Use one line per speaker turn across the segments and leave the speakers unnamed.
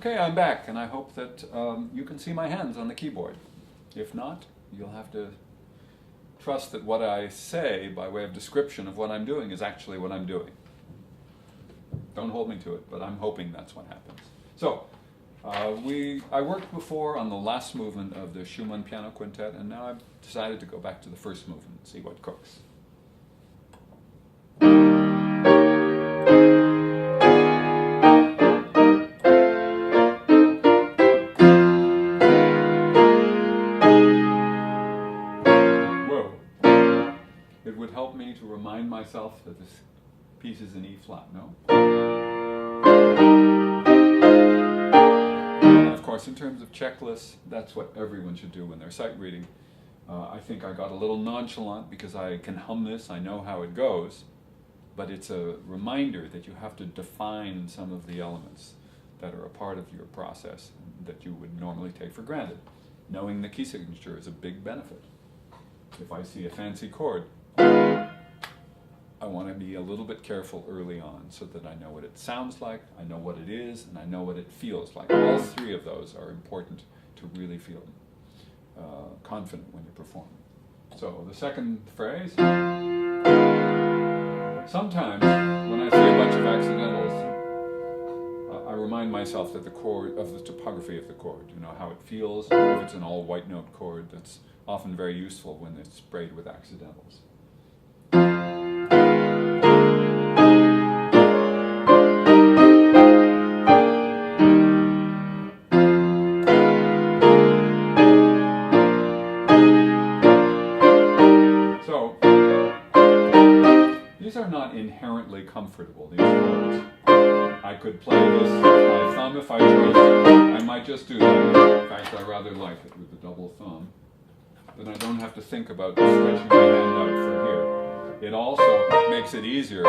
Okay, I'm back, and I hope that you can see my hands on the keyboard. If not, you'll have to trust that what I say by way of description of what I'm doing is actually what I'm doing. Don't hold me to it, but I'm hoping that's what happens. So, I worked before on the last movement of the Schumann Piano Quintet, and now I've decided to go back to the first movement and see what cooks. It would help me to remind myself that this piece is in E flat, no? And of course, in terms of checklists, that's what everyone should do when they're sight reading. I think I got a little nonchalant because I can hum this, I know how it goes, but it's a reminder that you have to define some of the elements that are a part of your process that you would normally take for granted. Knowing the key signature is a big benefit. If I see a fancy chord, I want to be a little bit careful early on so that I know what it sounds like, I know what it is, and I know what it feels like. All three of those are important to really feel confident when you're performing. So the second phrase, sometimes when I see a bunch of accidentals, I remind myself that the chord, of the topography of the chord, you know, how it feels. If it's an all white note chord, that's often very useful when it's sprayed with accidentals. So, these are not inherently comfortable, these chords. I could play this with my thumb if I chose to. I might just do that. In fact, I rather like it with the double thumb. Then I don't have to think about stretching my hand out for here. It also makes it easier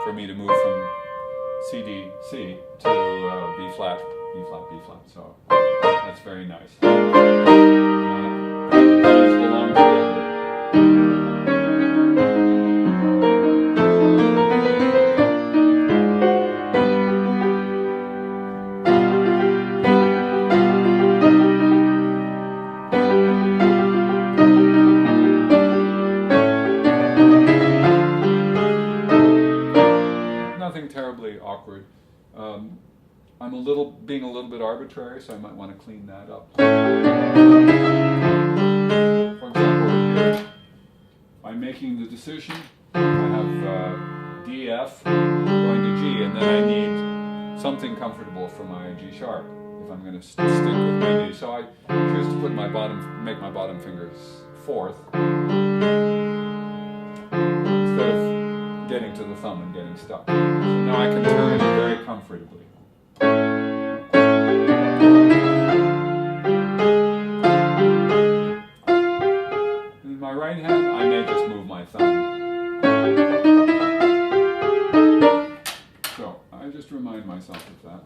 for me to move from C, D, C to B flat, E flat, B flat. So that's very nice. These belong together. Nothing terribly awkward. I'm being a little bit arbitrary, so I might want to clean that up. For example, here, I'm making the decision. I have D, F, going to G, and then I need something comfortable for my G sharp if I'm going to stick with my D. So I choose to make my bottom fingers fourth instead of getting to the thumb and getting stuck. So now I can turn it very comfortably. In my right hand, I may just move my thumb. So I just remind myself of that.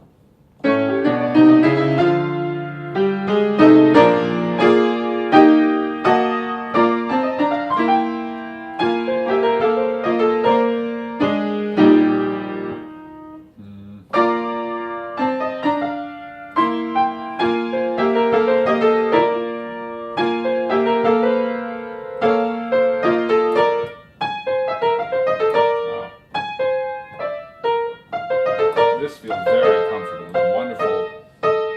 This feels very comfortable. It's a wonderful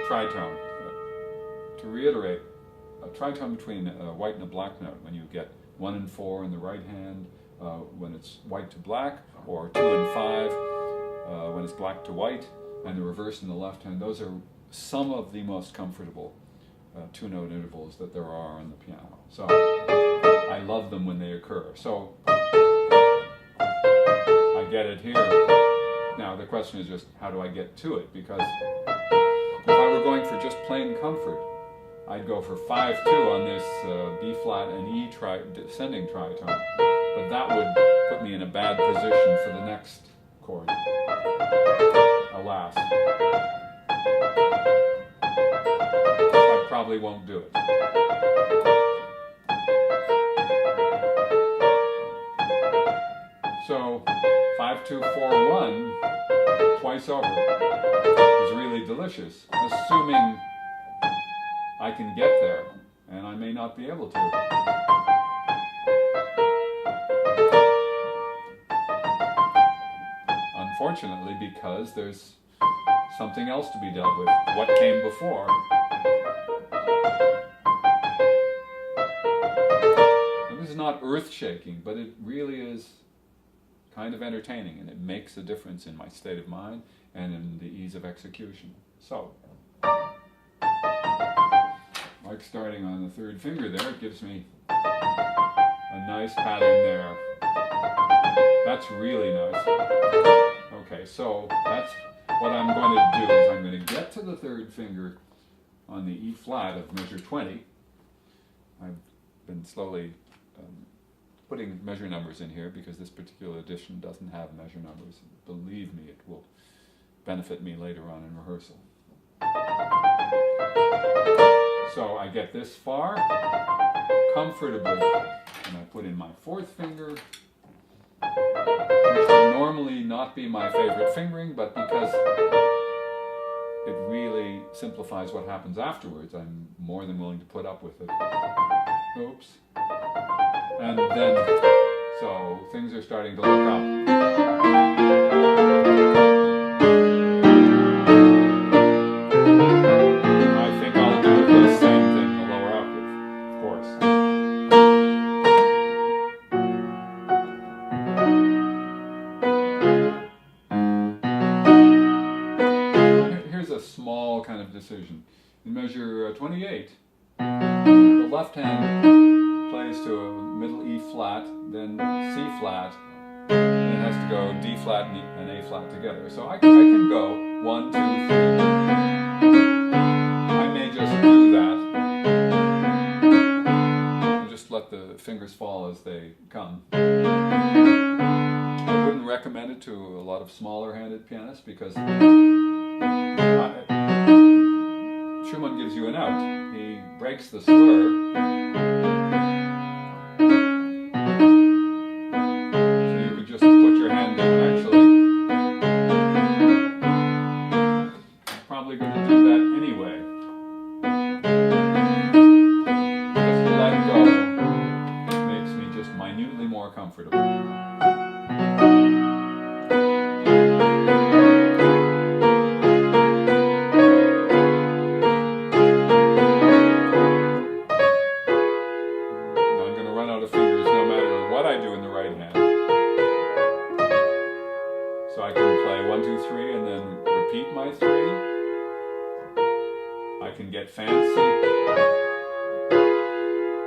tritone. To reiterate, a tritone between a white and a black note, when you get 1 and 4 in the right hand, when it's white to black, or 2 and 5 when it's black to white, and the reverse in the left hand, those are some of the most comfortable two-note intervals that there are on the piano. So I love them when they occur. So I get it here. Now the question is just, how do I get to it? Because if I were going for just plain comfort, I'd go for 5-2 on this B flat and E descending tritone, but that would put me in a bad position for the next chord. Alas. I probably won't do it. So 5-2-4-1 twice over is really really delicious, assuming I can get there, and I may not be able to. Unfortunately, because there's something else to be dealt with, what came before. And this is not earth-shaking, but it really is kind of entertaining, and it makes a difference in my state of mind and in the ease of execution. So, like starting on the third finger there, it gives me a nice pattern there. That's really nice. Okay, so that's what I'm going to do, is I'm going to get to the third finger on the E flat of measure 20. I've been slowly putting measure numbers in here because this particular edition doesn't have measure numbers. Believe me, it will benefit me later on in rehearsal. So I get this far comfortably, and I put in my fourth finger, which would normally not be my favorite fingering, but because it really simplifies what happens afterwards, I'm more than willing to put up with it. Oops. And then, so things are starting to look up. I think I'll do the same thing, the lower octave, of course. Here's a small kind of decision. In measure 28, the left hand plays to a middle E flat, then C flat, and it has to go D flat and A flat together. So I can go 1, 2, 3. I may just do that and just let the fingers fall as they come. I wouldn't recommend it to a lot of smaller handed pianists because Schumann gives you an out. He breaks the slur. Just put your hand down. Actually, probably going to do that anyway. Just let go. Makes me just minutely more comfortable. Now I'm going to run out of fingers no matter what I do in the right hand. So I can play 1, 2, 3 and then repeat my 3. I can get fancy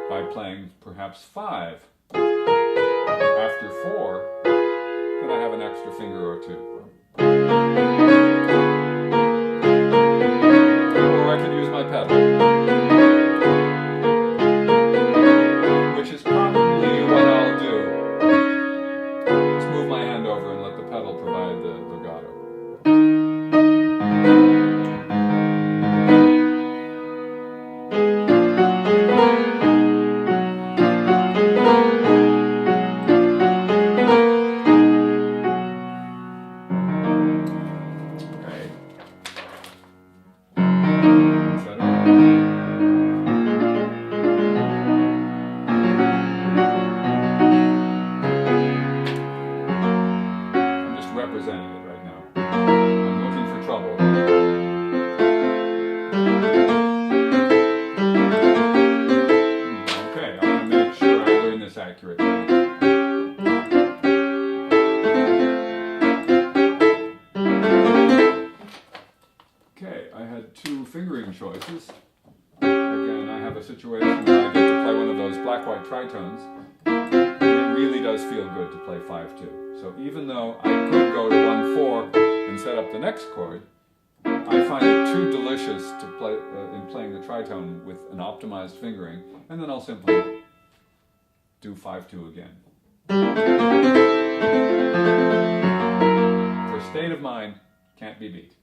by playing perhaps 5. After 4, then I have an extra finger or 2. Or I can use my pedal, which is probably what I'll do. Just move my hand over and let the pedal provide the legato. Okay. Is that all? Representing it right now. I'm looking for trouble. Okay, I want to make sure I learn this accurately. Okay, I had 2 fingering choices. Again, I have a situation where I get to play one of those black-white tritones. It really does feel good to play 5-2. So even though I could go to 1-4 and set up the next chord, I find it too delicious to play in playing the tritone with an optimized fingering, and then I'll simply do 5-2 again. For state of mind, can't be beat.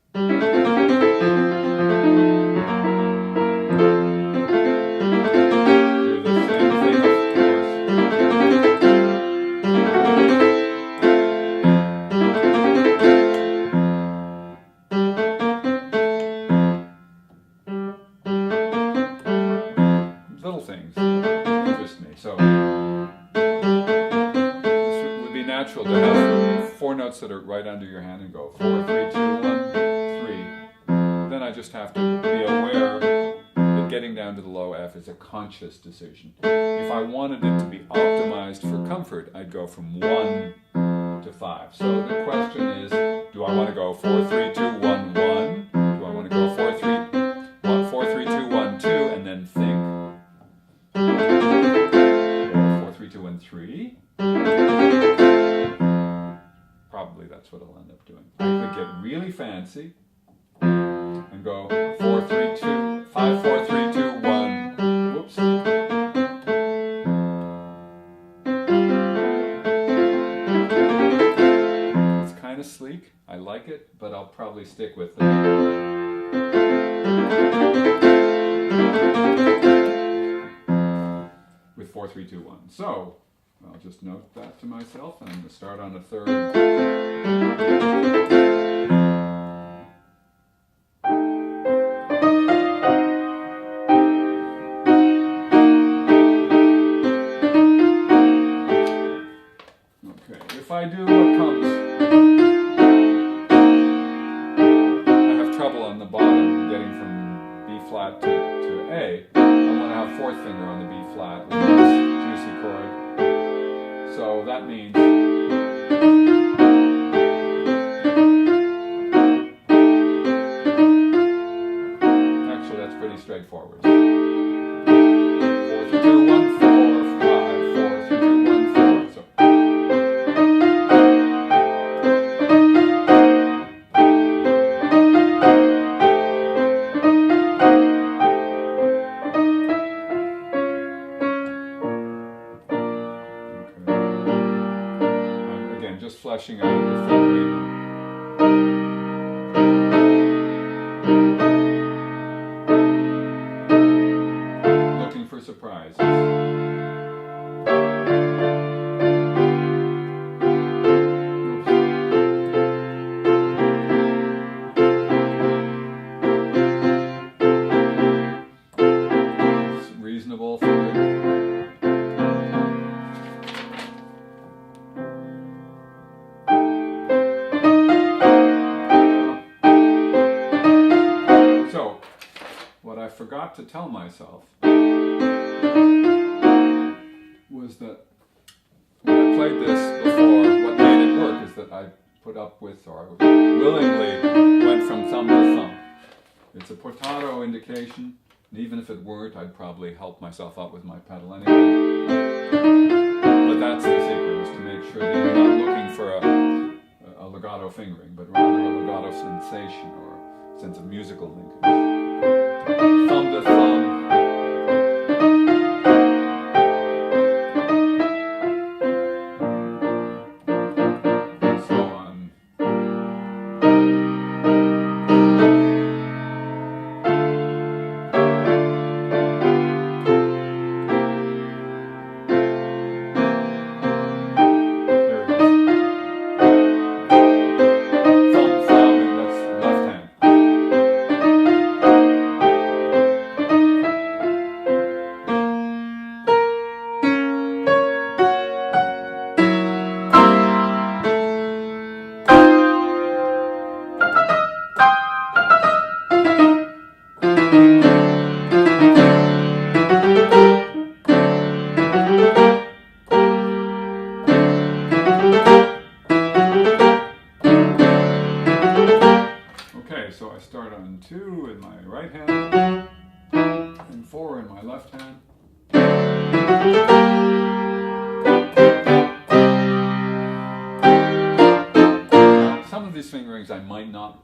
press it right under your hand and go 4, 3, 2, 1, 3. Then I just have to be aware that getting down to the low F is a conscious decision. If I wanted it to be optimized for comfort, I'd go from 1 to 5. So the question is, do I want to go 4, 3, 2, 1, 1? Do I want to go 4, 3, 2, 1, 2, and then think? Or 4, 3, 2, 1, 3? Probably that's what I'll end up doing. I could get really fancy and go 4, 3, 2, 5, 4, 3, 2, 1. Whoops. It's kind of sleek. I like it, but I'll probably stick with it. With 4, 3, 2, 1. So I'll just note that to myself, and I'm going to start on the third. Okay, if I do what comes, I have trouble on the bottom getting from B flat to A. I want to have fourth finger on the B flat with this juicy chord. So that means actually that's pretty straightforward. 4, 3, 2, 1, 4, 5, 4, 3, 2, 1, 4. So just fleshing out the fingering. Looking for surprises. It's reasonable for it. I forgot to tell myself was that when I played this before, what made it work is that I put up with, or willingly went from thumb to thumb. It's a portato indication, and even if it weren't, I'd probably help myself out with my pedal anyway. But that's the secret, is to make sure that you're not looking for a legato fingering, but rather a legato sensation or sense of musical linkage. Thumb to thumb. And so on. There it is. Thumb, thumb, and that's left hand. Okay, so I start on 2 in my right hand and 4 in my left hand. Some of these fingerings I might not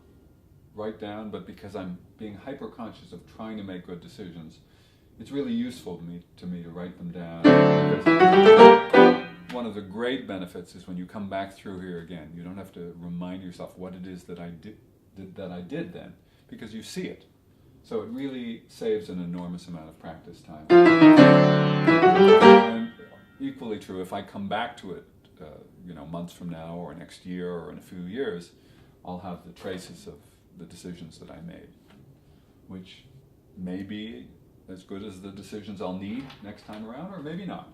write down, but because I'm being hyper-conscious of trying to make good decisions, it's really useful to me to write them down. Because one of the great benefits is when you come back through here again, you don't have to remind yourself what it is that I did then, because you see it. So it really saves an enormous amount of practice time. And equally true, if I come back to it, months from now or next year or in a few years, I'll have the traces of the decisions that I made, which may be as good as the decisions I'll need next time around, or maybe not.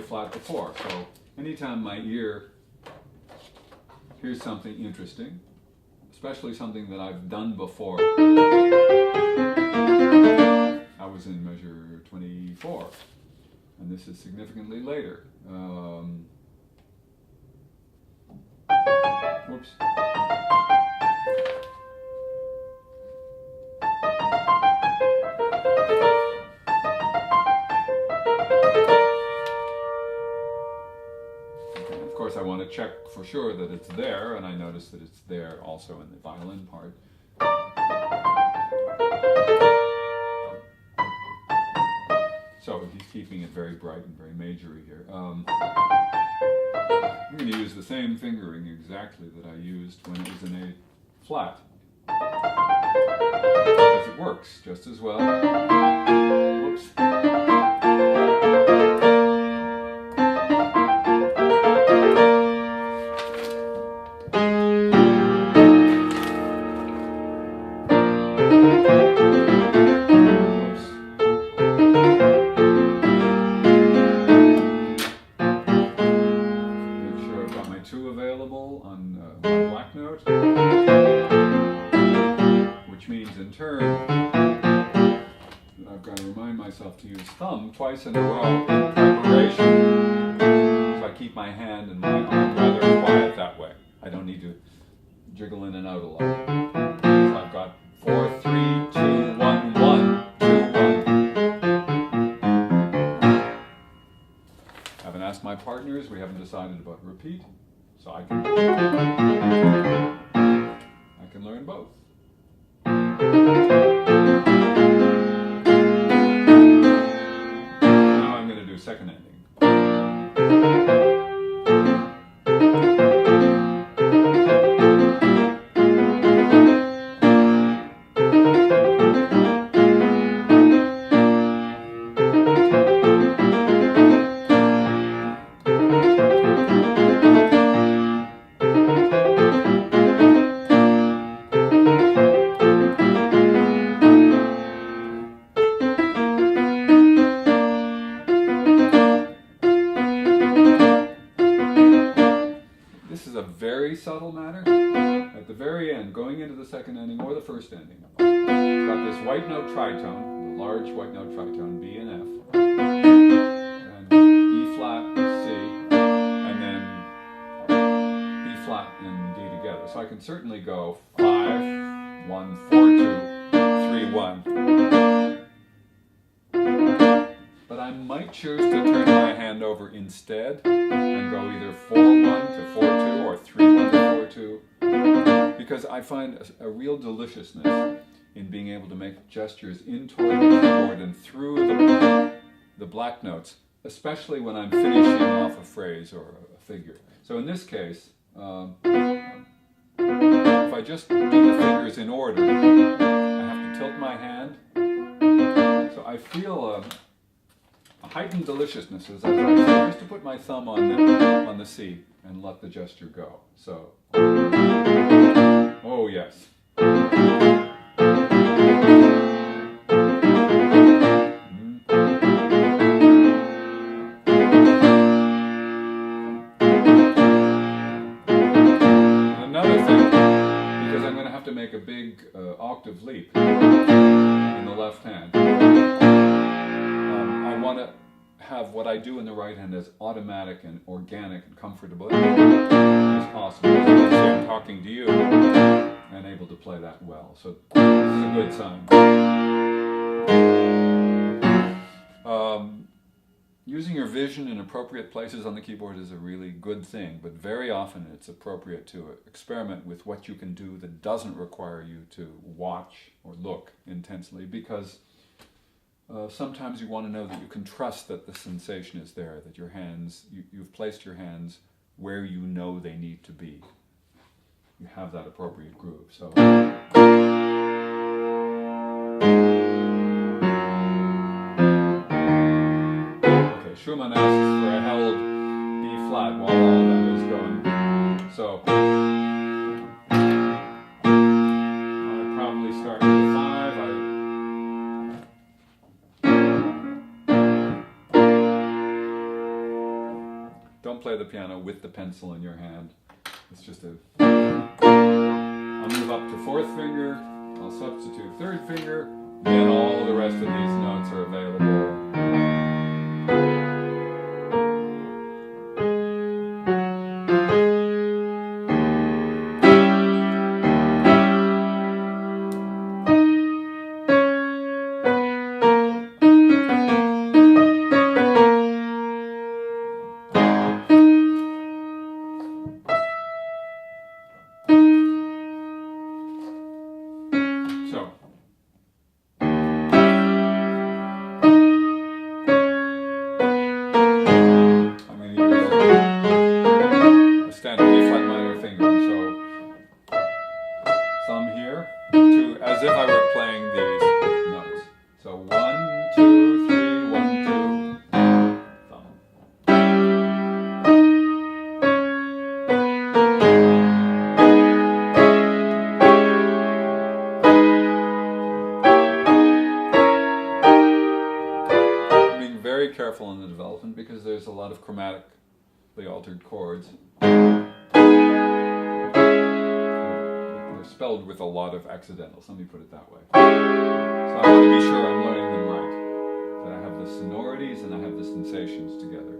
A flat before. So anytime my ear hears something interesting, especially something that I've done before, I was in measure 24, and this is significantly later. Whoops. Of course, I want to check for sure that it's there, and I notice that it's there also in the violin part. So he's keeping it very bright and very majory here. I'm going to use the same fingering exactly that I used when it was in A flat, because it works just as well. Whoops. To use thumb twice in a row in preparation, so I keep my hand and my arm rather quiet that way. I don't need to jiggle in and out a lot. So I've got 4, 3, 2, 1, 1, 2, 1. I haven't asked my partners, we haven't decided about repeat, so I can learn both. Second ending. Very subtle matter. At the very end, going into the second ending or the first ending, I've got this white note tritone, the large white note tritone, B and F, and E flat, C, and then B flat and D together. So I can certainly go 5, 1, 4, 2, 3, 1. But I might choose to turn my hand over instead and go either 4-1 to 4-2 or 3-1 to 4-2, because I find a real deliciousness in being able to make gestures in toward the keyboard and through the black notes, especially when I'm finishing off a phrase or a figure. So in this case, if I just do the fingers in order, I have to tilt my hand, so I feel a heightened deliciousness as I say, just to put my thumb on the C and let the gesture go. So, oh yes. And another thing, because I'm going to have to make a big octave leap in the left hand, I want to have what I do in the right hand as automatic and organic and comfortable as possible. As you can see, I'm talking to you and able to play that well. So this is a good sign. Using your vision in appropriate places on the keyboard is a really good thing, but very often it's appropriate to experiment with what you can do that doesn't require you to watch or look intensely, because sometimes you want to know that you can trust that the sensation is there, that your hands, you've placed your hands where you know they need to be. You have that appropriate groove. So. Okay, Schumann asks for a held B flat while all that is going. So. I'd probably start with 5. Don't play the piano with the pencil in your hand. It's just a... I'll move up to fourth finger, I'll substitute third finger, then all the rest of these notes are available. So, I'm going to use a standard E flat minor finger. So, thumb here, as if I were playing these notes. So 1, 2, 3, 1, 2, thumb. Very careful in the development because there's a lot of chromatically altered chords. They're spelled with a lot of accidentals, let me put it that way. So I want to be sure I'm learning them right. That I have the sonorities and I have the sensations together.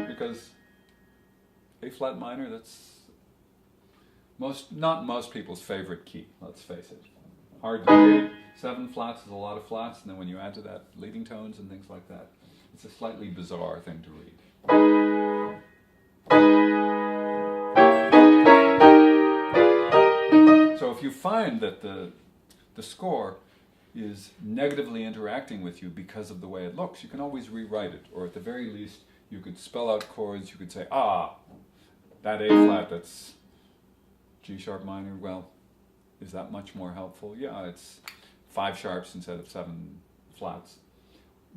Because A flat minor, that's not most people's favorite key, let's face it. Hard to read. 7 flats is a lot of flats, and then when you add to that leading tones and things like that, it's a slightly bizarre thing to read. So if you find that the score is negatively interacting with you because of the way it looks, you can always rewrite it, or at the very least, you could spell out chords, you could say, that A flat, that's G sharp minor, well, is that much more helpful? Yeah, it's 5 sharps instead of 7 flats.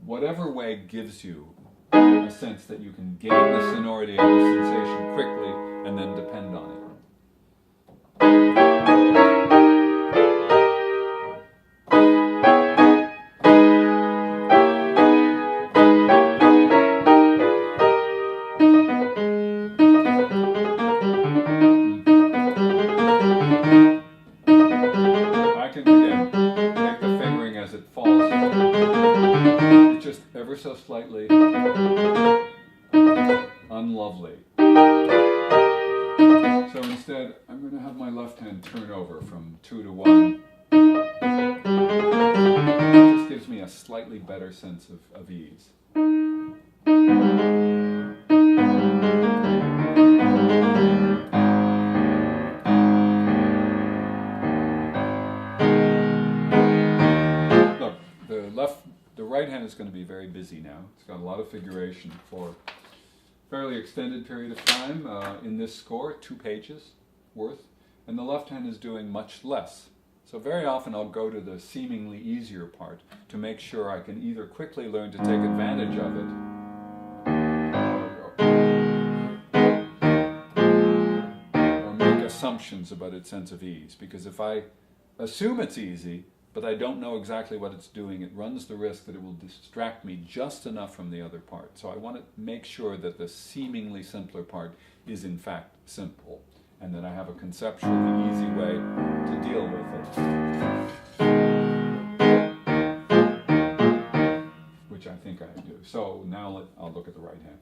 Whatever way gives you a sense that you can gain the sonority and the sensation quickly and then depend on it. So slightly unlovely. So instead, I'm going to have my left hand turn over from 2 to 1. It just gives me a slightly better sense of ease. Look, the right hand is going to be very busy now. It's got a lot of figuration for a fairly extended period of time. In this score, 2 pages worth. And the left hand is doing much less. So very often I'll go to the seemingly easier part to make sure I can either quickly learn to take advantage of it, or make assumptions about its sense of ease. Because if I assume it's easy, but I don't know exactly what it's doing, it runs the risk that it will distract me just enough from the other part. So I want to make sure that the seemingly simpler part is in fact simple, and that I have a conceptually easy way to deal with it. Which I think I do. So now I'll look at the right hand.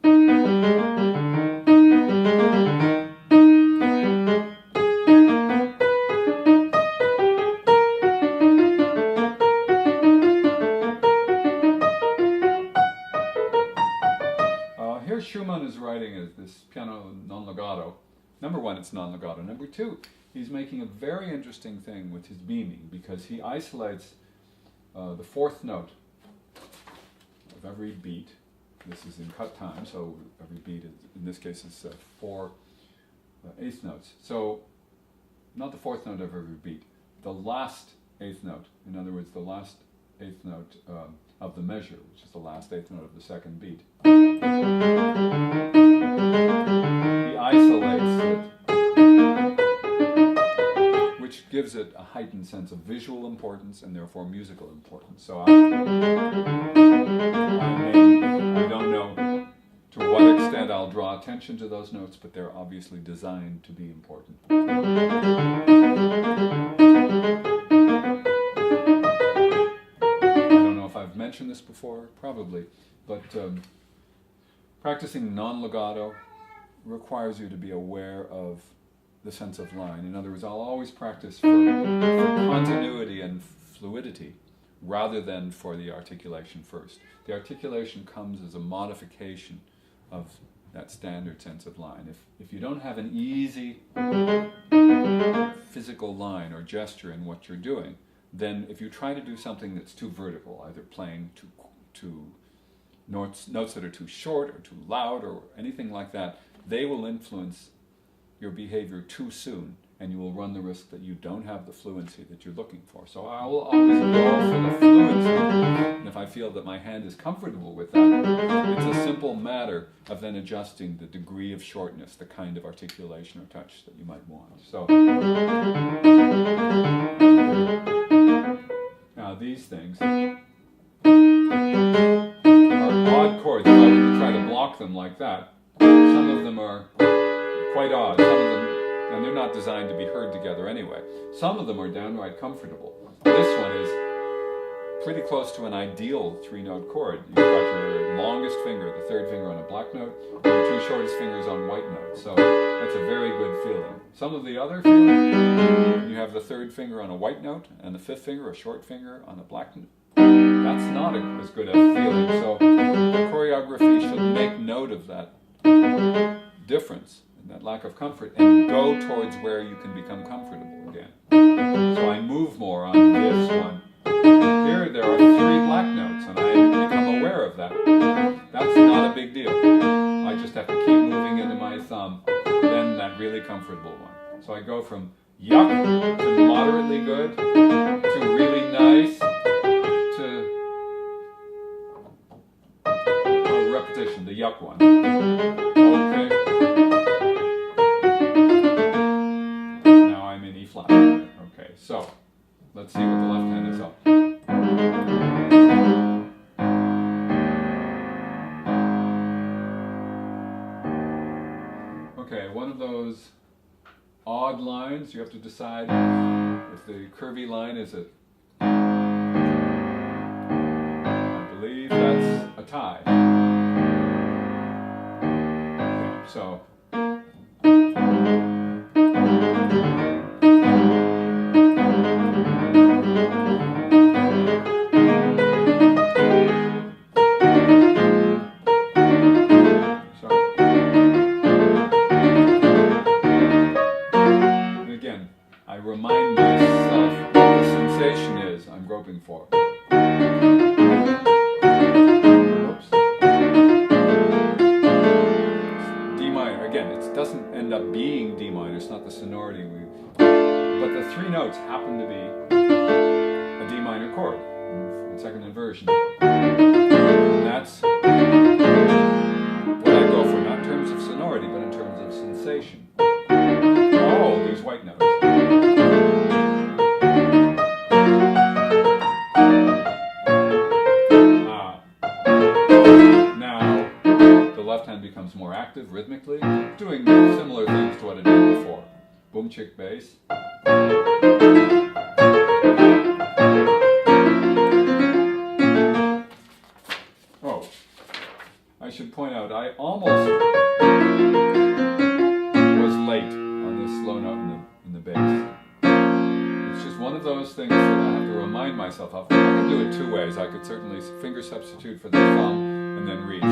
Schumann is writing this piano non-legato. Number 1, it's non-legato. Number 2, he's making a very interesting thing with his beaming, because he isolates the 4th note of every beat. This is in cut time, so every beat is, in this case is 4 eighth notes. So not the 4th note of every beat, the last 8th note. In other words, the last 8th note of the measure, which is the last 8th note of the 2nd beat. He isolates it, which gives it a heightened sense of visual importance and therefore musical importance. So I don't know to what extent I'll draw attention to those notes, but they're obviously designed to be important. I don't know if I've mentioned this before, probably, but practicing non-legato requires you to be aware of the sense of line. In other words, I'll always practice for continuity and fluidity rather than for the articulation first. The articulation comes as a modification of that standard sense of line. If you don't have an easy physical line or gesture in what you're doing, then if you try to do something that's too vertical, either playing too notes that are too short or too loud or anything like that, they will influence your behavior too soon, and you will run the risk that you don't have the fluency that you're looking for. So I will always go for the fluency, and if I feel that my hand is comfortable with that, it's a simple matter of then adjusting the degree of shortness, the kind of articulation or touch that you might want. So now these things are odd chords. If I were to try to block them like that, some of them are quite odd, some of them, and they're not designed to be heard together anyway. Some of them are downright comfortable. This one is pretty close to an ideal three-note chord. You've got your longest finger, the third finger on a black note, and your two shortest fingers on white notes. So that's a very good feeling. Some of the other feelings, you have the third finger on a white note and the fifth finger, a short finger, on a black note. That's not as good a feeling. So the choreography should make note of that difference, that lack of comfort, and go towards where you can become comfortable again. So I move more on this one. Here there are three black notes, and I become aware of that. That's not a big deal. I just have to keep moving into my thumb, then that really comfortable one. So I go from yuck to moderately good, to really nice, to a repetition, the yuck one. Okay. Flat. Okay, so let's see what the left hand is up. Okay, one of those odd lines, you have to decide if the curvy line is a, I believe that's a tie. Okay, so I remind myself what the sensation is I'm groping for. Oops. D minor. Again, it doesn't end up being D minor. It's not the sonority but the three notes happen to be a D minor chord in second inversion. And that's what I go for, not in terms of sonority, but in terms of sensation. Oh, these white notes. Now, the left hand becomes more active rhythmically, doing similar things to what it did before. Boom, chick, bass. Oh, I should point out, I almost was late on this slow note in the bass. It's just one of those things that I have to remind myself of. I can do it two ways. I could certainly finger substitute for the thumb and then reach.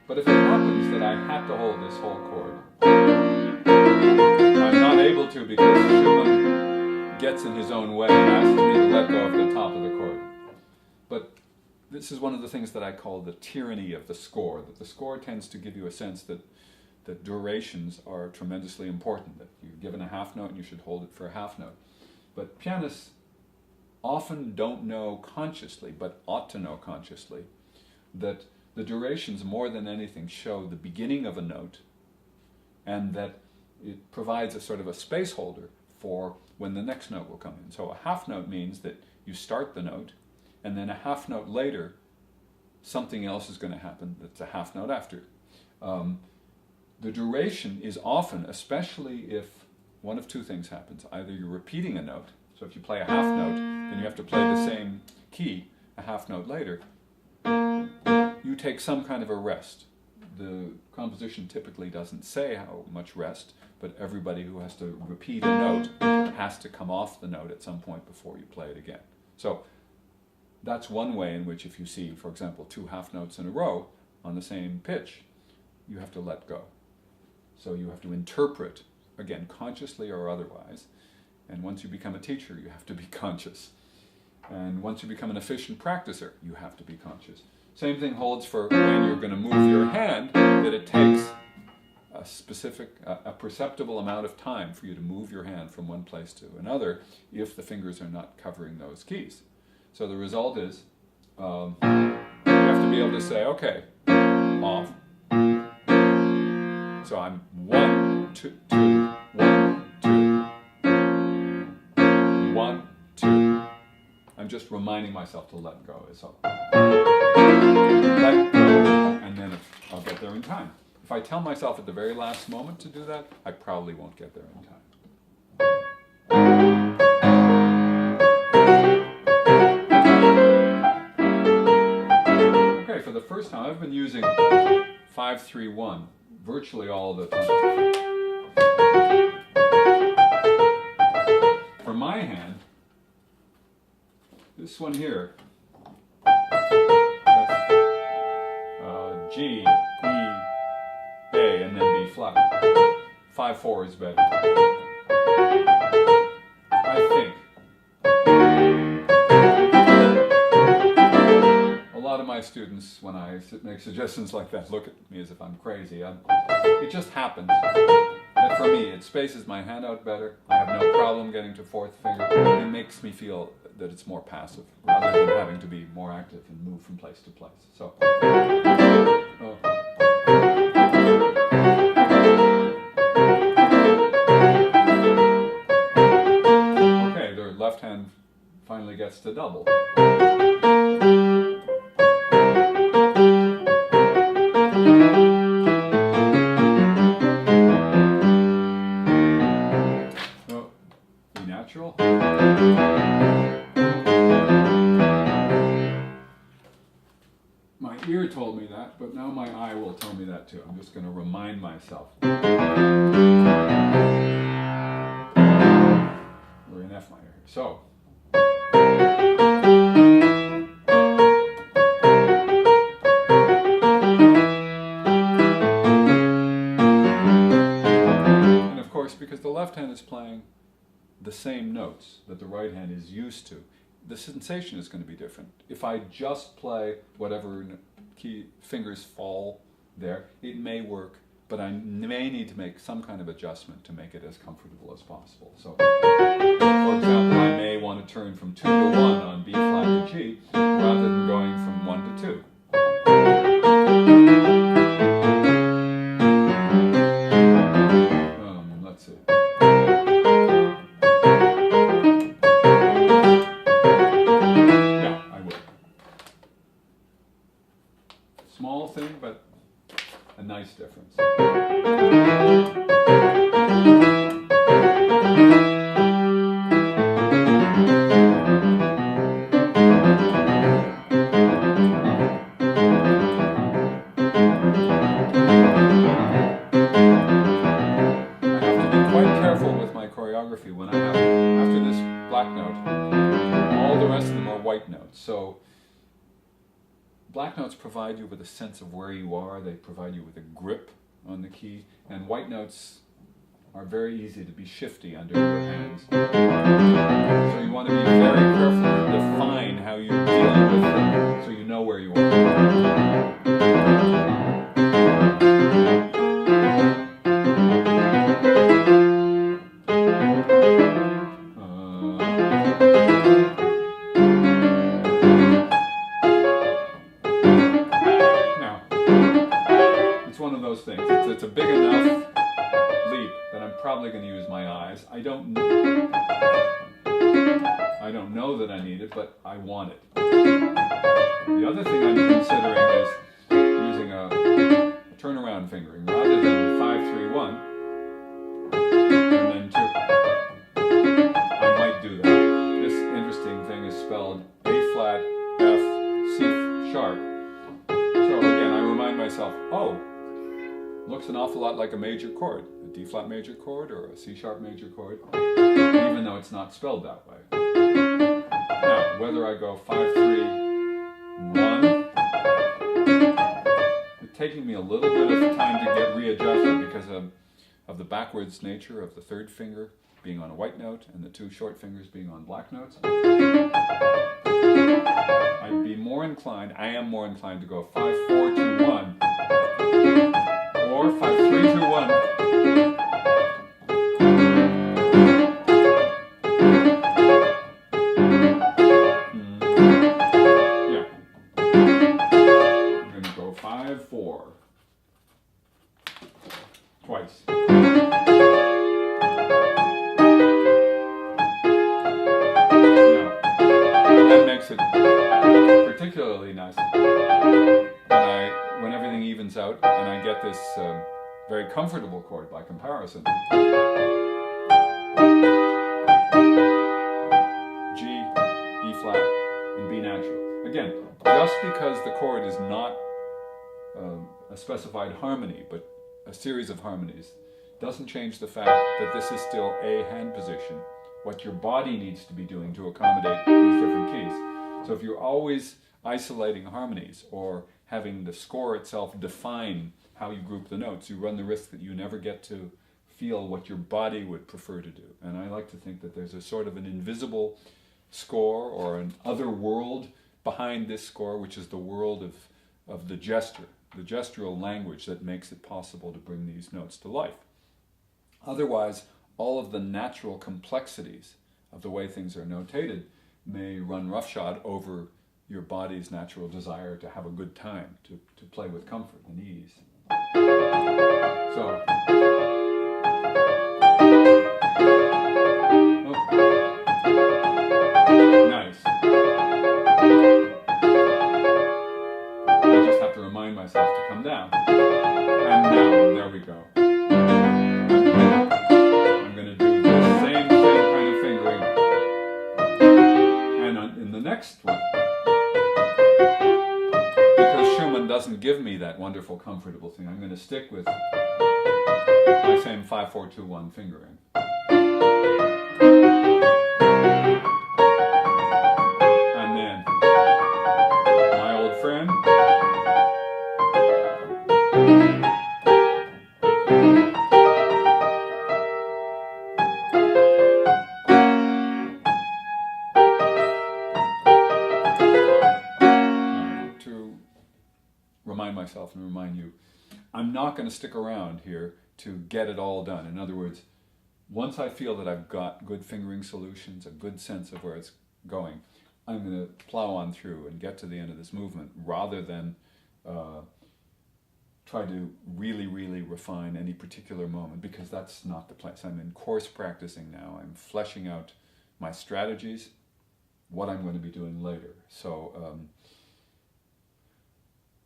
But if it happens that I have to hold this whole chord, I'm not able to because Schumann gets in his own way and asks me to let go of the top of the chord. But this is one of the things that I call the tyranny of the score, that the score tends to give you a sense that durations are tremendously important, that you're given a half note and you should hold it for a half note. But pianists often don't know consciously, but ought to know consciously, that the durations more than anything show the beginning of a note, and that it provides a sort of a space holder for when the next note will come in. So a half note means that you start the note, and then a half note later, something else is going to happen that's a half note after. The duration is often, especially if one of two things happens. Either you're repeating a note, so if you play a half note, then you have to play the same key a half note later. You take some kind of a rest. The composition typically doesn't say how much rest, but everybody who has to repeat a note has to come off the note at some point before you play it again. So that's one way in which if you see, for example, two half notes in a row on the same pitch, you have to let go. So you have to interpret, again, consciously or otherwise. And once you become a teacher, you have to be conscious. And once you become an efficient practicer, you have to be conscious. Same thing holds for when you're going to move your hand, that it takes a specific, a perceptible amount of time for you to move your hand from one place to another if the fingers are not covering those keys. So the result is you have to be able to say, okay, off. So I'm 1, 2, 2, 1, 2, 1, 2. I'm just reminding myself to let go. So let go, and then I'll get there in time. If I tell myself at the very last moment to do that, I probably won't get there in time. Okay, for the first time, I've been using 5-3-1 virtually all the time. For my hand, this one here, that's G, E, A, and then B flat. 5-4 is better, I think. A lot of my students, when I make suggestions like that, look at me as if I'm crazy. It just happens that for me, it spaces my hand out better. I have no problem getting to fourth finger. It makes me feel that it's more passive, rather than having to be more active and move from place to place. So, okay, the left hand finally gets to double. Be natural. My ear told me that, but now my eye will tell me that too. I'm just going to remind myself. We're in F minor here. So. And of course, because the left hand is playing the same notes that the right hand is used to, the sensation is going to be different. If I just play whatever key fingers fall there, it may work, but I may need to make some kind of adjustment to make it as comfortable as possible. So, for example, I may want to turn from 2 to 1 on B flat to G, rather than going from 1 to 2. Let's see. Small thing, but a nice difference. When I have, after this black note, all the rest of them are white notes. So black notes provide you with a sense of where you are, they provide you with a grip on the key, and white notes are very easy to be shifty under your hands. So you want to be very careful to define how you're dealing with them so you know where you are. One of those things. It's a big enough leap that I'm probably going to use my eyes. I don't know. I don't know that I need it, but I want it. The other thing I'm considering is using a turnaround fingering rather than 5-3-1 and then 2. I might do that. This interesting thing is spelled A flat, F, C sharp. So again, I remind myself, oh, looks an awful lot like a major chord, a D flat major chord or a C sharp major chord, even though it's not spelled that way. Now, whether I go 5-3-1, it's taking me a little bit of time to get readjusted because of the backwards nature of the third finger being on a white note and the 2 short fingers being on black notes. I am more inclined to go 5-4-2-1 or 5-3-2-1. Yeah. I'm going to go 5-4 twice. It particularly nice when everything evens out and I get this very comfortable chord by comparison. G, E flat, and B natural. Again, just because the chord is not a specified harmony, but a series of harmonies, doesn't change the fact that this is still a hand position, what your body needs to be doing to accommodate these different keys. So if you're always isolating harmonies or having the score itself define how you group the notes, you run the risk that you never get to feel what your body would prefer to do. And I like to think that there's a sort of an invisible score or an other world behind this score, which is the world of the gesture, the gestural language that makes it possible to bring these notes to life. Otherwise, all of the natural complexities of the way things are notated may run roughshod over your body's natural desire to have a good time, to play with comfort and ease. So, nice. I just have to remind myself to come down. And now, there we go. I'm going to do the same kind of fingering. And in the next one, because Schumann doesn't give me that wonderful, comfortable thing, I'm going to stick with my same 5-4-2-1 fingering. And then, my old friend, remind myself and remind you, I'm not going to stick around here to get it all done. In other words, once I feel that I've got good fingering solutions, a good sense of where it's going, I'm going to plow on through and get to the end of this movement rather than try to really, really refine any particular moment, because that's not the place. I'm in course practicing now. I'm fleshing out my strategies, what I'm going to be doing later. So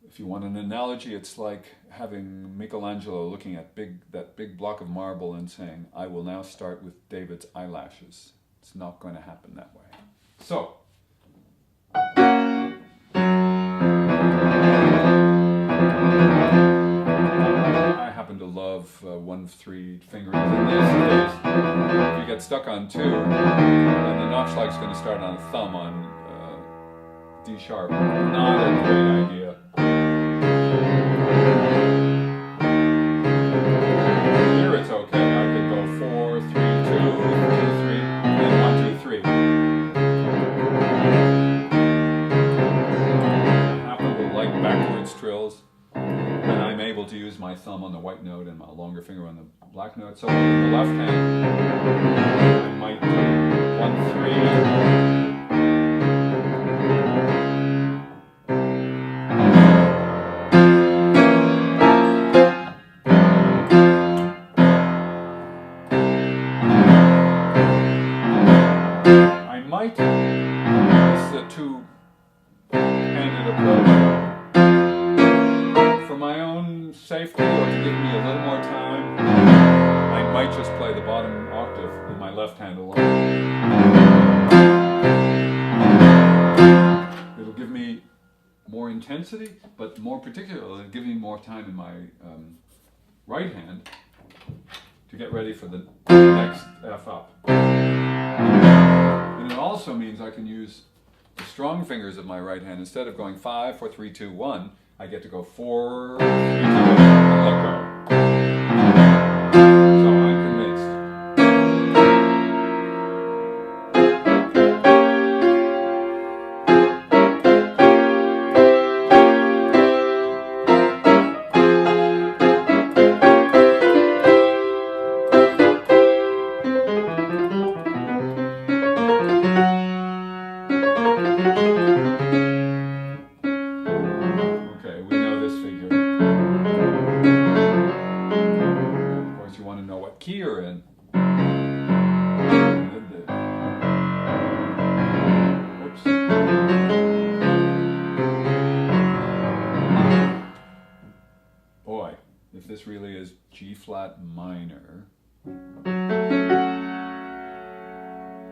if you want an analogy, it's like having Michelangelo looking at that big block of marble and saying, I will now start with David's eyelashes. It's not going to happen that way. So, I happen to love 1-3 fingering in this case. If you get stuck on 2, then the Notch-like's going to start on a thumb on D sharp. Not a great idea. Here it's okay. I could go 4-3-2, 2-3, and 1-2-3. I happen to like backwards trills, and I'm able to use my thumb on the white note and my longer finger on the black note. So in the left hand, I might do 1-3. right, this is a two-handed approach. For my own safety, or to give me a little more time, I might just play the bottom octave in my left hand alone. It'll give me more intensity, but more particularly, it'll give me more time in my right hand to get ready for the next F up. And it also means I can use the strong fingers of my right hand. Instead of going 5, 4, 3, 2, 1, I get to go 4, 3, 2, 1, and let go. So I'm convinced. Okay, we know this figure. Of course, you want to know what key you're in. Oops. Boy, if this really is G flat minor.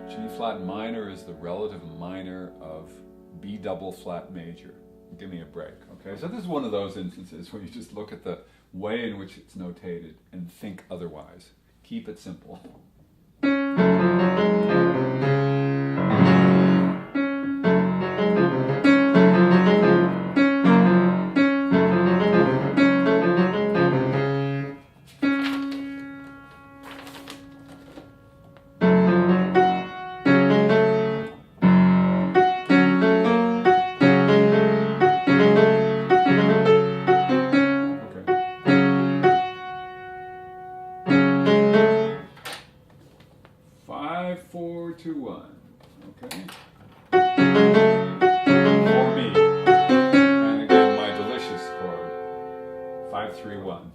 G flat minor is the relative minor of B double flat major. Give me a break, okay? So this is one of those instances where you just look at the way in which it's notated and think otherwise. Keep it simple. Five, 4, 2, 1. Okay. For me. And again, my delicious chord. 5, 3, 1.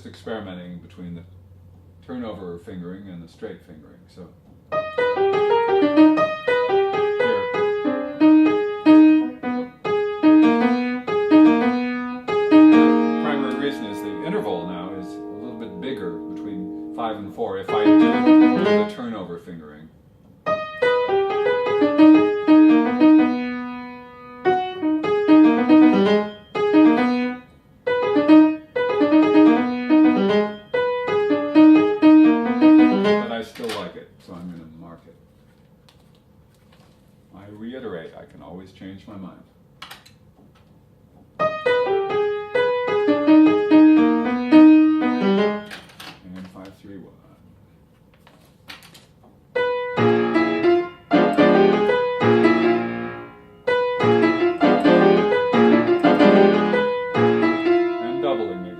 Experimenting between the turnover fingering and the straight fingering. So here. The primary reason is the interval now is a little bit bigger between 5 and 4 if I do the turnover fingering. So I'm going to mark it. I reiterate, I can always change my mind. And 5, 3, 1. And doubling again.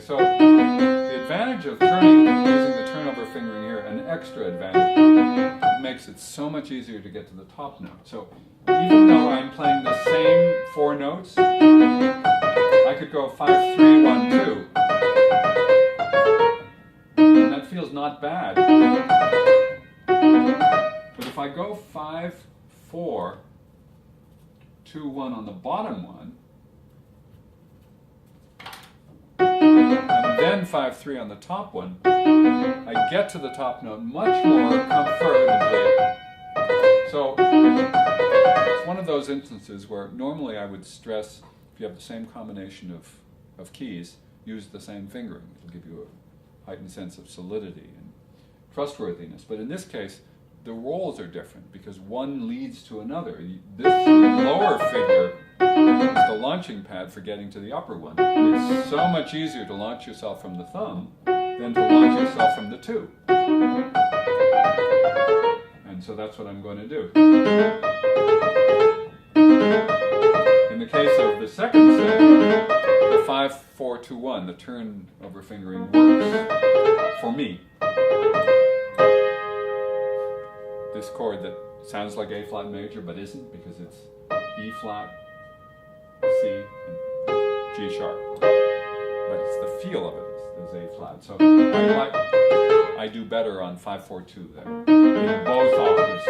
So the advantage of using the turnover fingering here, an extra advantage, it makes it so much easier to get to the top note. So even though I'm playing the same 4 notes, I could go 5, 3, 1, 2. And that feels not bad. But if I go 5, 4, 2, 1 on the bottom one, and then 5, 3 on the top one, I get to the top note much more comfortably. So it's one of those instances where normally I would stress, if you have the same combination of keys, use the same fingering. It'll give you a heightened sense of solidity and trustworthiness. But in this case, the roles are different because one leads to another. This lower figure is the launching pad for getting to the upper one. It's so much easier to launch yourself from the thumb than to launch yourself from the two. And so that's what I'm going to do. In the case of the second set, the 5-4-2-1, the turnover fingering works for me. This chord that sounds like A flat major but isn't because it's E flat, C, and G sharp. But it's the feel of it is A flat. So I do better on 5-4-2 there in both octaves.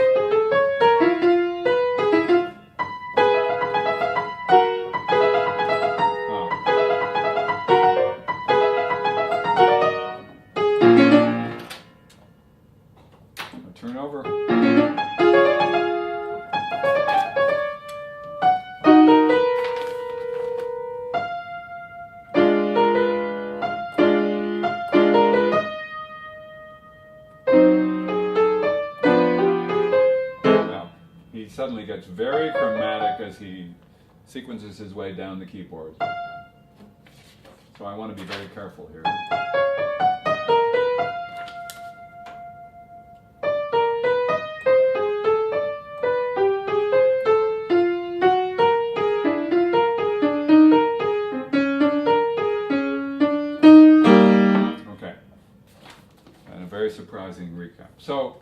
Turn over. Now, he suddenly gets very chromatic as he sequences his way down the keyboard. So I want to be very careful here. Very surprising recap. So,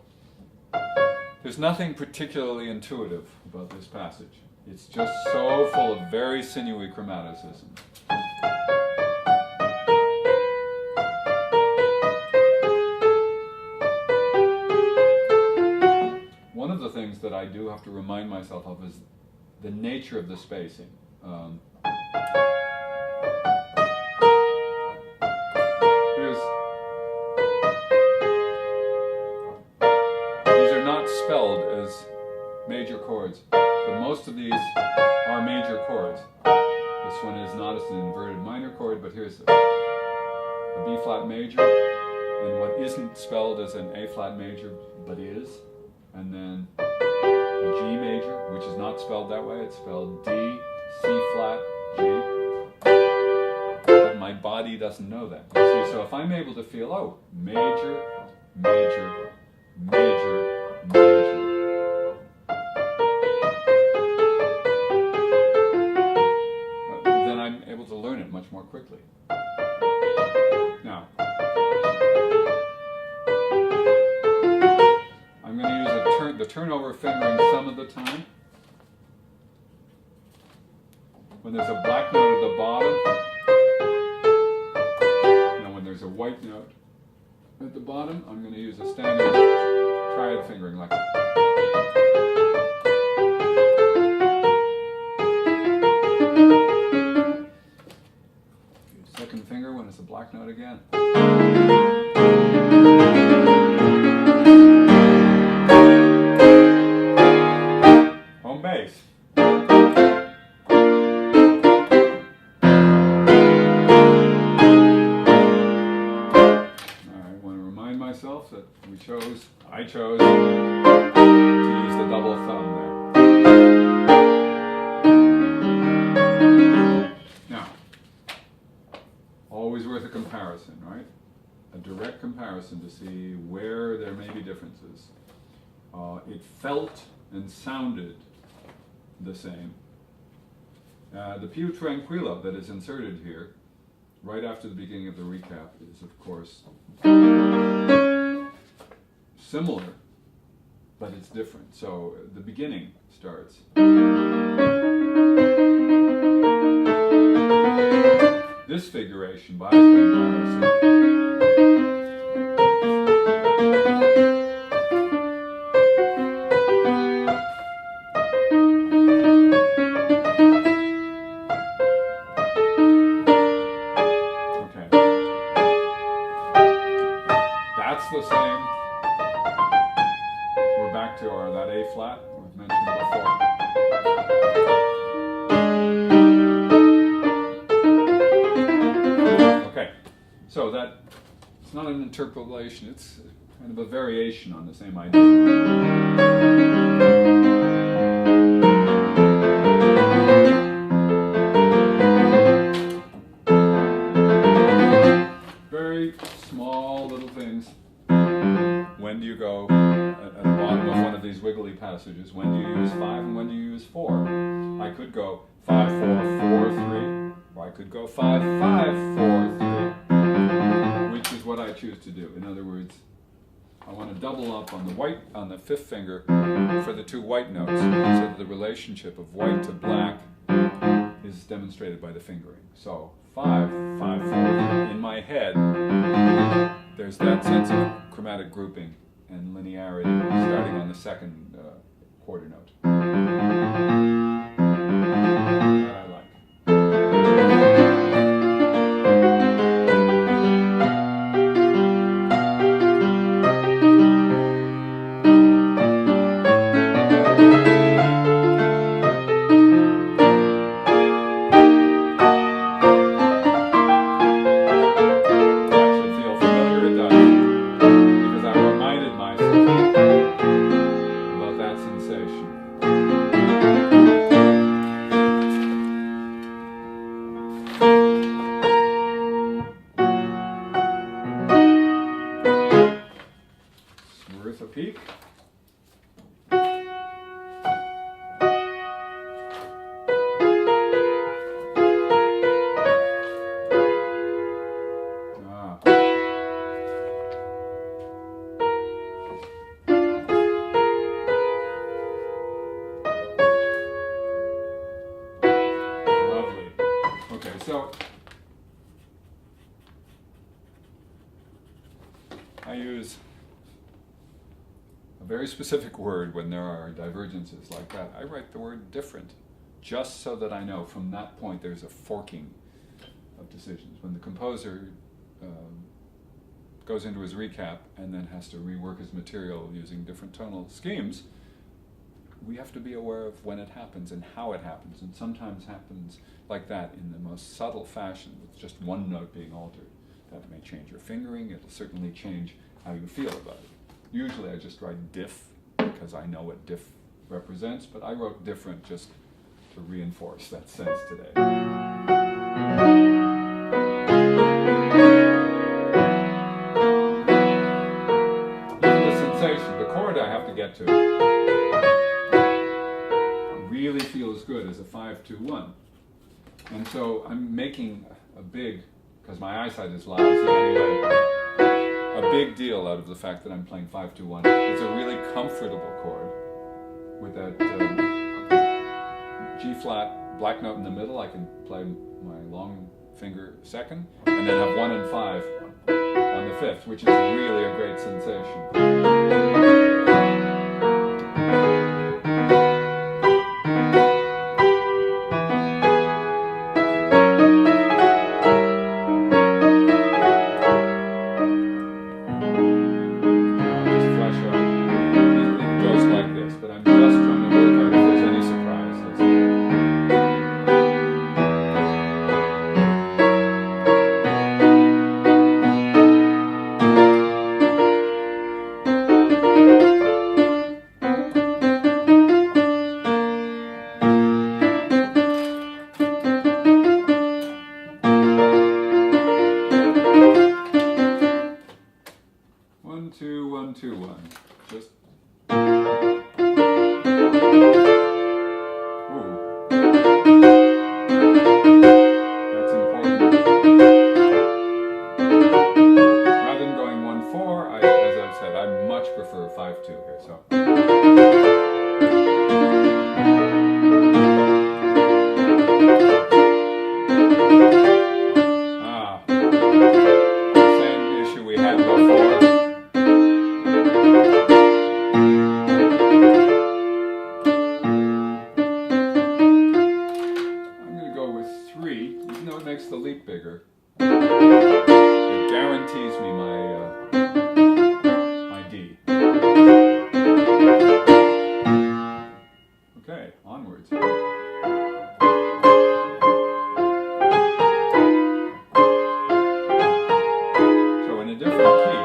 there's nothing particularly intuitive about this passage. It's just so full of very sinewy chromaticism. One of the things that I do have to remind myself of is the nature of the spacing. Spelled as major chords, but most of these are major chords. This one is not as an inverted minor chord, but here's a B flat major, and what isn't spelled as an A flat major, but is, and then a G major, which is not spelled that way. It's spelled D, C flat, G, but my body doesn't know that. You see, so if I'm able to feel, oh, major, major, major, major. Then I'm able to learn it much more quickly. Now, I'm going to use the turnover fingering some of the time. When there's a black note at the bottom, now when there's a white note at the bottom, I'm going to use a standard triad fingering like that. Second finger when it's a black note again. Home base. Myself that I chose to use the double thumb there. Now, always worth a comparison, right? A direct comparison to see where there may be differences. It felt and sounded the same. The più tranquillo that is inserted here, right after the beginning of the recap, is of course similar, but it's different. So the beginning starts. This figuration, by comparison, the same. We're back to that A flat. mentioned before. Okay, so that it's not an interpolation, it's kind of a variation on the same idea. Very small little things. When do you go at the bottom of one of these wiggly passages? When do you use 5 and when do you use 4? I could go 5, 4, 4, 3, or I could go 5, 5, 4, 3, which is what I choose to do. In other words, I want to double up on the fifth finger for the 2 white notes, so that the relationship of white to black is demonstrated by the fingering. So 5, 5, 4, 3. In my head, there's that sense of chromatic grouping and linearity starting on the second quarter note. That I like. Worth a peek. Lovely. Okay, so I use a very specific word when there are divergences like that. I write the word different, just so that I know from that point there's a forking of decisions. When the composer goes into his recap and then has to rework his material using different tonal schemes, we have to be aware of when it happens and how it happens, and sometimes happens like that in the most subtle fashion with just one note being altered. That may change your fingering, it'll certainly change how you feel about it. Usually I just write diff because I know what diff represents, but I wrote different just to reinforce that sense today. Even the sensation, the chord I have to get to, really feels good as a 5-2-1. And so I'm making a big, because my eyesight is lousy anyway, a big deal out of the fact that I'm playing 5-2-1. It's a really comfortable chord with that G flat black note in the middle. I can play my long finger second and then have 1 and 5 on the fifth, which is really a great sensation. Just that's important. Rather than going 1-4, as I've said, I much prefer 5-2 here. So. Same issue we had before. The leap bigger. It guarantees me my D. Okay, onwards. So in a different key,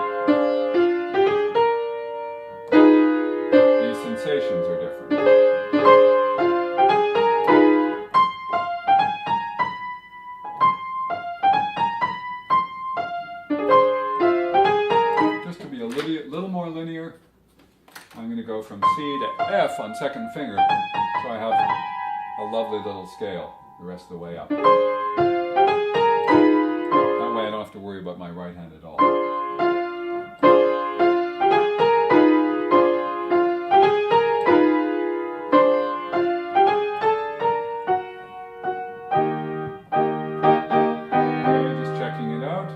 these sensations are different. Just to be a little more linear, I'm going to go from C to F on second finger, so I have a lovely little scale the rest of the way up. That way I don't have to worry about my right hand at all. Okay, just checking it out.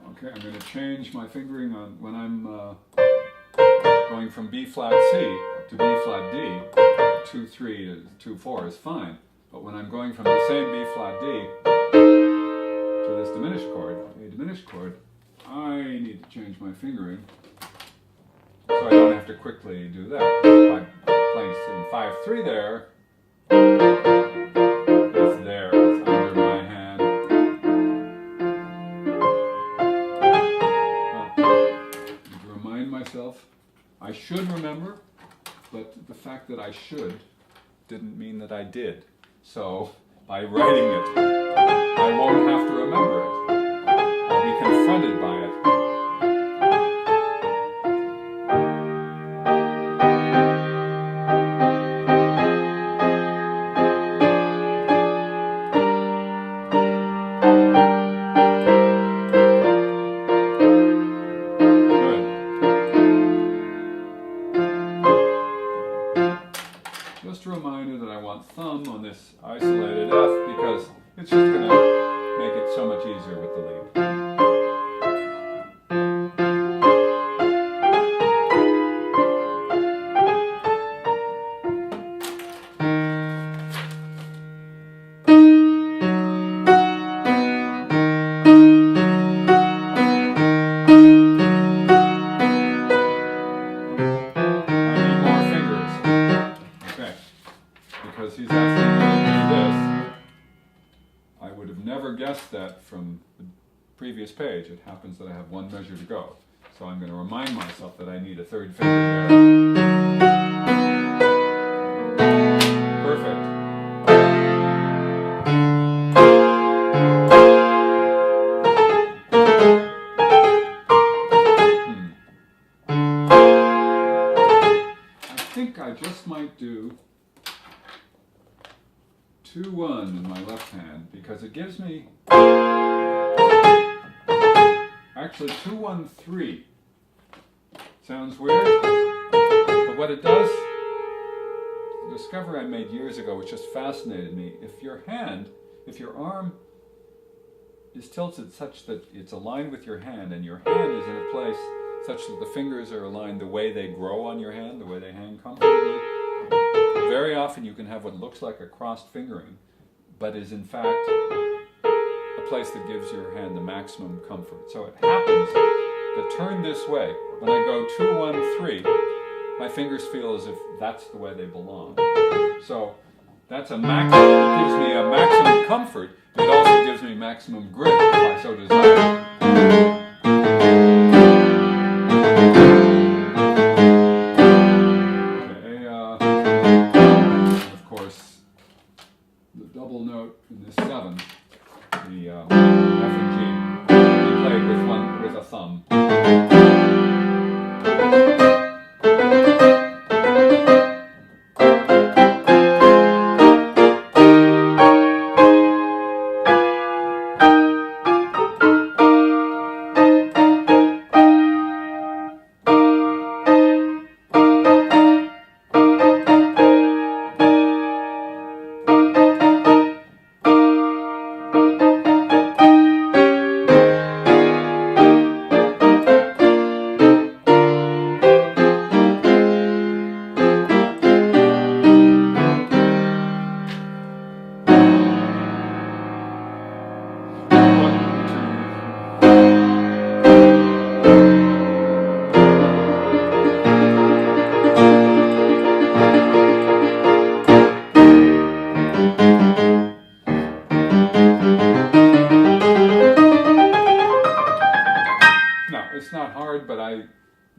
Okay, I'm going to change my fingering on when I'm going from B flat C to B flat D. 2-3 to 2-4 is fine, but when I'm going from the same B flat D to this diminished chord, A diminished chord, I need to change my fingering so I don't have to quickly do that. By playing in 5-3 there, it's there, it's under my hand. To remind myself, I should remember, but the fact that I should didn't mean that I did. So by writing it, I won't have to remember it. I'll be confronted by it. Just a reminder that I want thumb on this isolated F because it's just going to make it so much easier with the lead. Because he's asking me to do this. I would have never guessed that from the previous page. It happens that I have one measure to go. So I'm going to remind myself that I need a third finger there. Perfect. I think I just might do 2-1 in my left hand because it gives me actually 2-1-3. Sounds weird, but what it does, the discovery I made years ago which just fascinated me, if your arm is tilted such that it's aligned with your hand and your hand is in a place such that the fingers are aligned the way they grow on your hand, the way they hang comfortably, very often you can have what looks like a crossed fingering, but is in fact a place that gives your hand the maximum comfort. So it happens that turn this way, when I go 2-1-3, my fingers feel as if that's the way they belong. So that's a maximum, it gives me a maximum comfort, but it also gives me maximum grip if I so desire. Double note in this 7, the F and G, you play it with a thumb.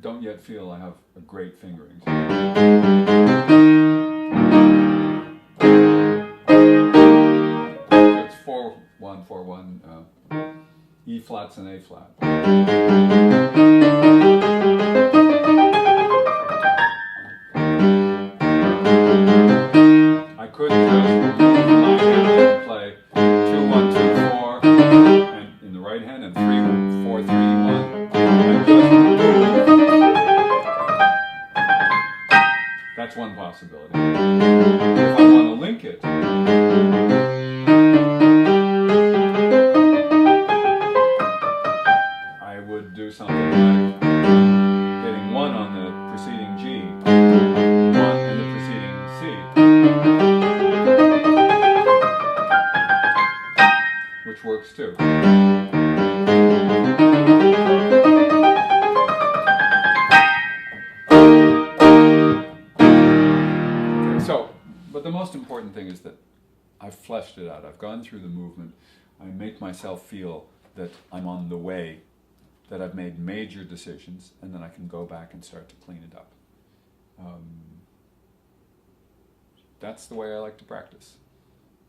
don't yet feel I have a great fingering. So it's 4-1, 4-1, E flats and A flat. I could just move my hand and play 2-1-2-4, and in the right hand, and 3-4-3-1. And just that's one possibility. If I want to link it, I would do something like getting 1 on the preceding G, 1 in the preceding C, which works too. Okay, so, but the most important thing is that I've fleshed it out. I've gone through the movement. I make myself feel that I'm on the way, that I've made major decisions, and then I can go back and start to clean it up. That's the way I like to practice.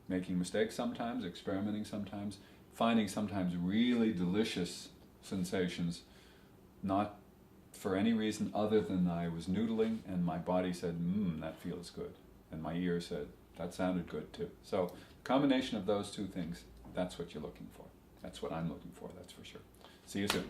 Making mistakes sometimes, experimenting sometimes, finding sometimes really delicious sensations, not for any reason other than I was noodling and my body said, that feels good. And my ear said, that sounded good too. So, combination of those two things, that's what you're looking for. That's what I'm looking for, that's for sure. See you soon.